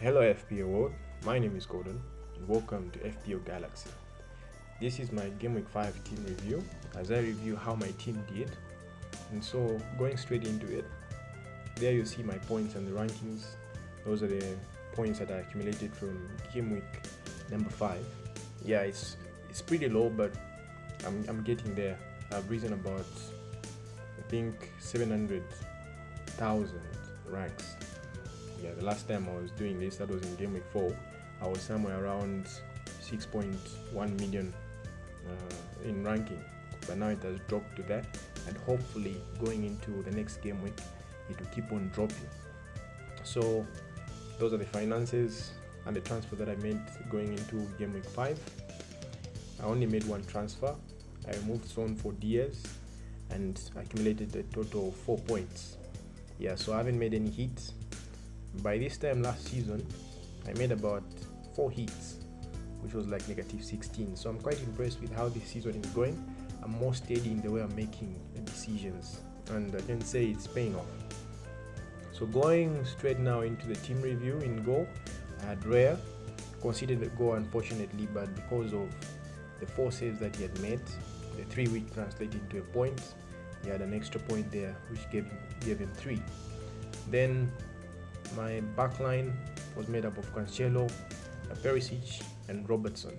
Hello FPL world, my name is Gordon and welcome to FPL Galaxy. This is my Game Week 5 team review as I review how my team did. And so going straight into it, there you see my points and the rankings. Those are the points that I accumulated from Game Week number 5. Yeah, it's pretty low, but I'm getting there. I've risen about I think 700,000 ranks. Yeah, the last time I was doing this, that was in Game Week 4, I was somewhere around 6.1 million in ranking, but now it has dropped to that, and hopefully going into the next game week it will keep on dropping. So those are the finances and the transfer that I made going into Game Week 5. I only made one transfer. I removed Son for Diaz and accumulated a total of 4 points. Yeah, so I haven't made any hits. By this time last season, I made about 4 hits, which was like negative 16. So I'm quite impressed with how this season is going. I'm more steady in the way I'm making decisions, and I can say it's paying off. So going straight now into the team review. In goal, I had Rare, conceded a goal unfortunately, but because of the 4 saves that he had made, the 3 which translated into a point, he had an extra point there which gave him 3. Then my backline was made up of Cancelo, Perisic and Robertson.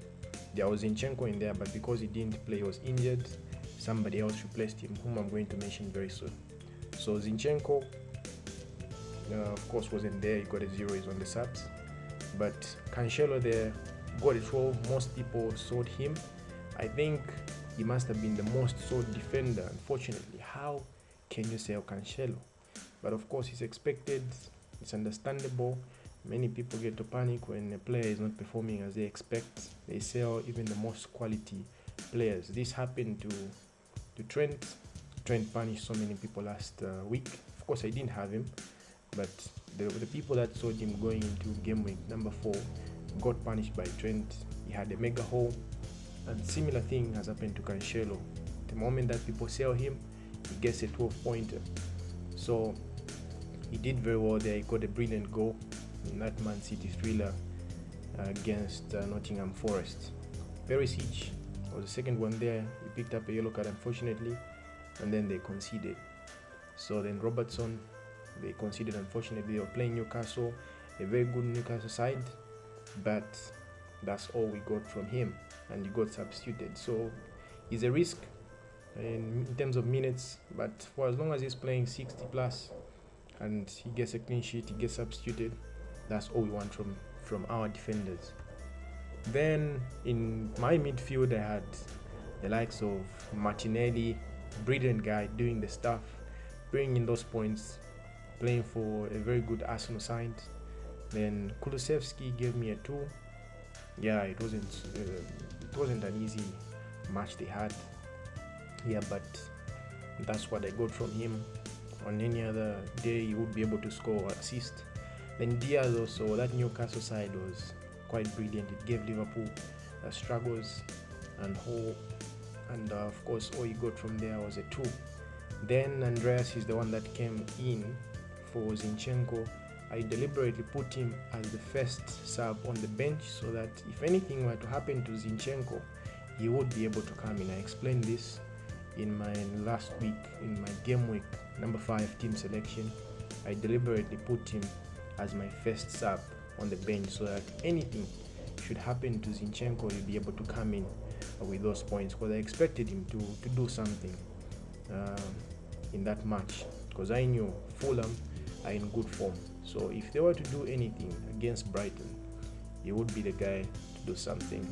There was Zinchenko in there, but because he didn't play, he was injured, somebody else replaced him, whom I'm going to mention very soon. So Zinchenko, of course, wasn't there. He got a 0, he's on the subs. But Cancelo there got a 12. Most people sold him. I think he must have been the most sold defender. Unfortunately, how can you sell Cancelo? But of course, it's expected. It's understandable. Many people get to panic when a player is not performing as they expect. They sell even the most quality players. This happened to Trent. Trent punished so many people last week. Of course, I didn't have him, but the people that sold him going into game week number 4 got punished by Trent. He had a mega haul, and similar thing has happened to Cancelo. The moment that people sell him, he gets a 12-pointer. So he did very well there. He got a brilliant goal in that Man City thriller against Nottingham Forest. Perisic was the second one there. He picked up a yellow card unfortunately, and then they conceded. So then Robertson, they conceded unfortunately. They were playing Newcastle, a very good Newcastle side, but that's all we got from him, and he got substituted. So he's a risk in terms of minutes, but for as long as he's playing 60 plus and he gets a clean sheet, he gets substituted, that's all we want from our defenders. Then in my midfield, I had the likes of Martinelli, brilliant guy, doing the stuff, bringing in those points, playing for a very good Arsenal side. Then Kulusevski gave me a 2. Yeah, it wasn't an easy match they had. Yeah, but that's what I got from him. On any other day, he would be able to score or assist. Then Diaz also, that Newcastle side was quite brilliant. It gave Liverpool struggles and hope, and of course all he got from there was a 2. Then Andreas is the one that came in for Zinchenko. I deliberately put him as the first sub on the bench so that if anything were to happen to Zinchenko, he would be able to come in. I explained this in my last week, in my game week number 5 team selection. I deliberately put him as my first sub on the bench so that anything should happen to Zinchenko, he'll be able to come in with those points, because I expected him to do something in that match, because I knew Fulham are in good form. So if they were to do anything against Brighton, he would be the guy to do something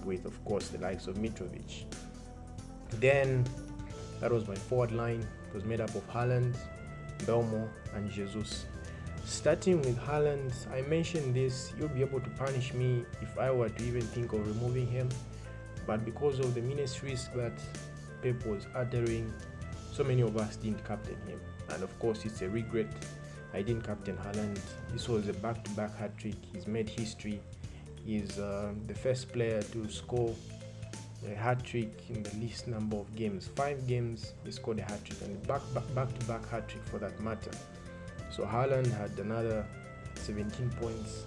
with, of course, the likes of Mitrovic. Then that was my forward line. It was made up of Haaland, Belmo and Jesus. Starting with Haaland, I mentioned this, you'll be able to punish me if I were to even think of removing him, but because of the minutes risk that Pep was uttering, so many of us didn't captain him, and of course it's a regret. I didn't captain Haaland. This was a back-to-back hat-trick. He's made history. He's the first player to score a hat-trick in the least number of games. 5 games he scored a hat-trick, and back-to-back hat-trick for that matter. So Haaland had another 17 points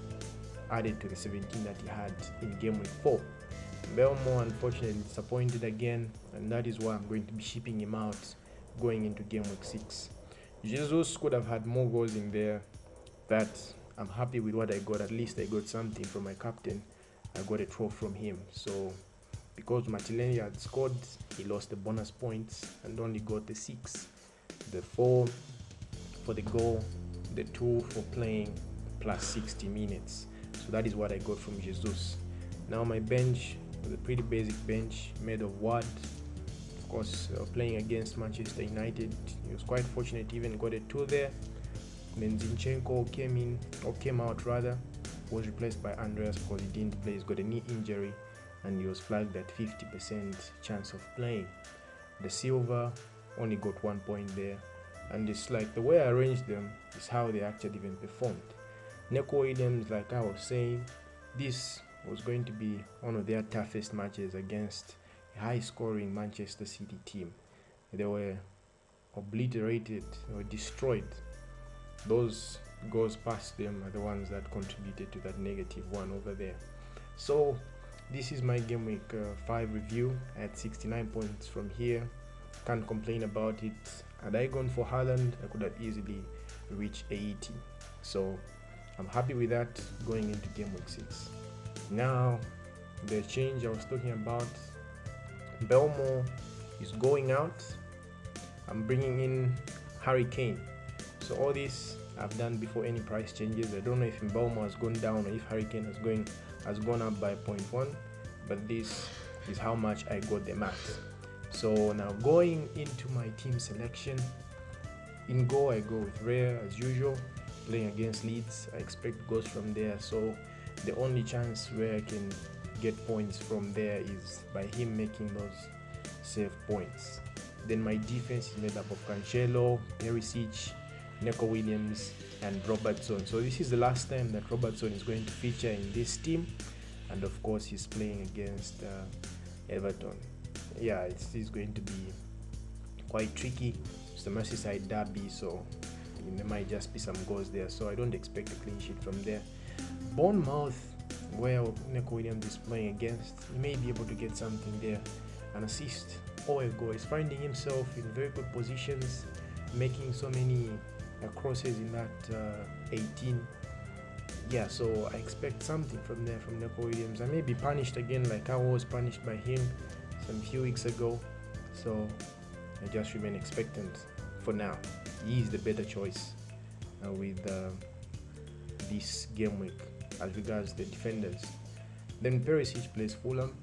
added to the 17 that he had in game week 4. Belmo unfortunately disappointed again, and that is why I'm going to be shipping him out going into game week 6. Jesus could have had more goals in there, but I'm happy with what I got. At least I got something from my captain. I got a trophy from him. So because Martinelli had scored, he lost the bonus points and only got the 6, the 4 for the goal, the 2 for playing, plus 60 minutes. So that is what I got from Jesus. Now my bench was a pretty basic bench made of Ward. Of course, playing against Manchester United, he was quite fortunate, even got a 2 there. Then Zinchenko came out, was replaced by Andreas because he didn't play. He's got a knee injury and he was flagged at 50% chance of playing. The Silva only got 1 point there, and it's like the way I arranged them is how they actually even performed. Neco Williams, like I was saying, this was going to be one of their toughest matches against a high-scoring Manchester City team. They were obliterated, they were destroyed. Those goals past them are the ones that contributed to that -1 over there. So this is my game week 5 review. I had 69 points from here. Can't complain about it. Had I gone for Haaland, I could have easily reached 80. So I'm happy with that going into game week 6. Now the change I was talking about, Belmo is going out. I'm bringing in KANE. So all this I've done before any price changes. I don't know if Belmo has gone down or if KANE has gone up by 0.1, but this is how much I got them at. So now going into my team selection, in goal I go with Rare as usual, playing against Leeds. I expect goals from there, so the only chance where I can get points from there is by him making those save points. Then my defense is made up of Cancelo, Perisic, Neco Williams and Robertson. So this is the last time that Robertson is going to feature in this team, and of course he's playing against Everton. Yeah, it's going to be quite tricky. It's the Merseyside derby, so there might just be some goals there, so I don't expect a clean sheet from there. Bournemouth, where Neco Williams is playing against, he may be able to get something there, an assist or a goal. He's finding himself in very good positions, making so many crosses in that 18. Yeah, so I expect something from there from Neco Williams. I may be punished again like I was punished by him some few weeks ago, so I just remain expectant for now. He is the better choice with this game week as regards the defenders. Then Perisic plays Fulham.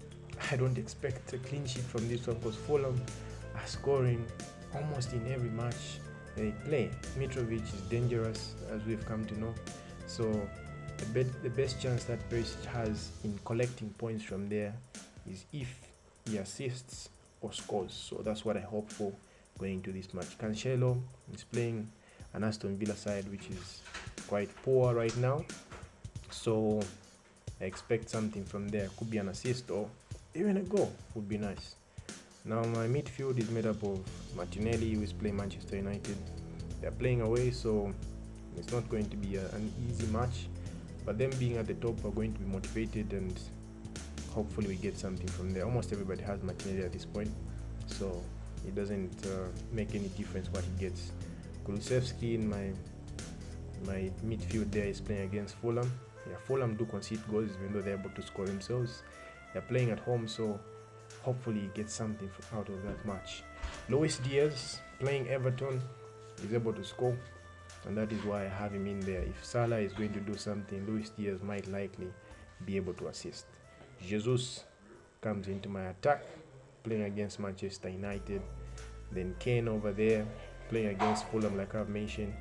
I don't expect a clean sheet from this one because Fulham are scoring almost in every match they play. Mitrovic is dangerous, as we've come to know. So the best chance that Perisic has in collecting points from there is if he assists or scores. So that's what I hope for going into this match. Cancelo is playing an Aston Villa side which is quite poor right now. So I expect something from there. Could be an assist or even a goal would be nice. Now my midfield is made up of Martinelli, who is playing Manchester United. They're playing away, so it's not going to be an easy match. But them being at the top are going to be motivated, and hopefully we get something from there. Almost everybody has Martinelli at this point, so it doesn't make any difference what he gets. Kulusevski in my midfield there is playing against Fulham. Yeah, Fulham do concede goals even though they're able to score themselves. They're playing at home, so hopefully he gets something out of that match. Luis Diaz playing Everton is able to score, and that is why I have him in there. If Salah is going to do something, Luis Diaz might likely be able to assist. Jesus comes into my attack, playing against Manchester United. Then KANE over there, playing against Fulham like I've mentioned.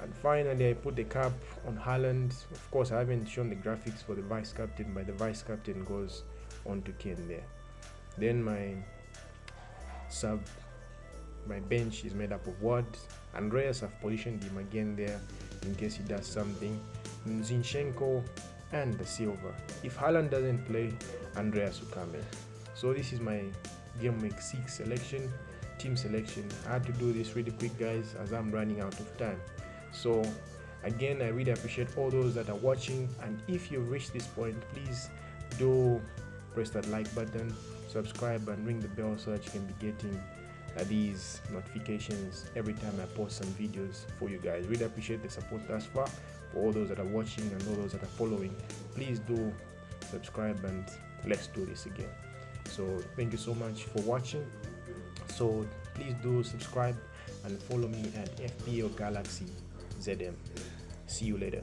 And finally, I put the cap on Haaland. Of course, I haven't shown the graphics for the vice captain, but the vice captain goes onto KANE there. Then my bench is made up of Ward. Andreas, I've positioned him again there in case he does something. Zinchenko and the Silva. If Haaland doesn't play, Andreas will come in. So this is my game week 6 selection, team selection. I had to do this really quick, guys, as I'm running out of time. So Again, I really appreciate all those that are watching, and if you've reached this point, please do press that like button, subscribe, and ring the bell so that you can be getting these notifications every time I post some videos for you guys. Really appreciate the support thus far. For all those that are watching and all those that are following, please do subscribe, and let's do this again. So thank you so much for watching. So please do subscribe and follow me at FPL Galaxy ZM. See you later.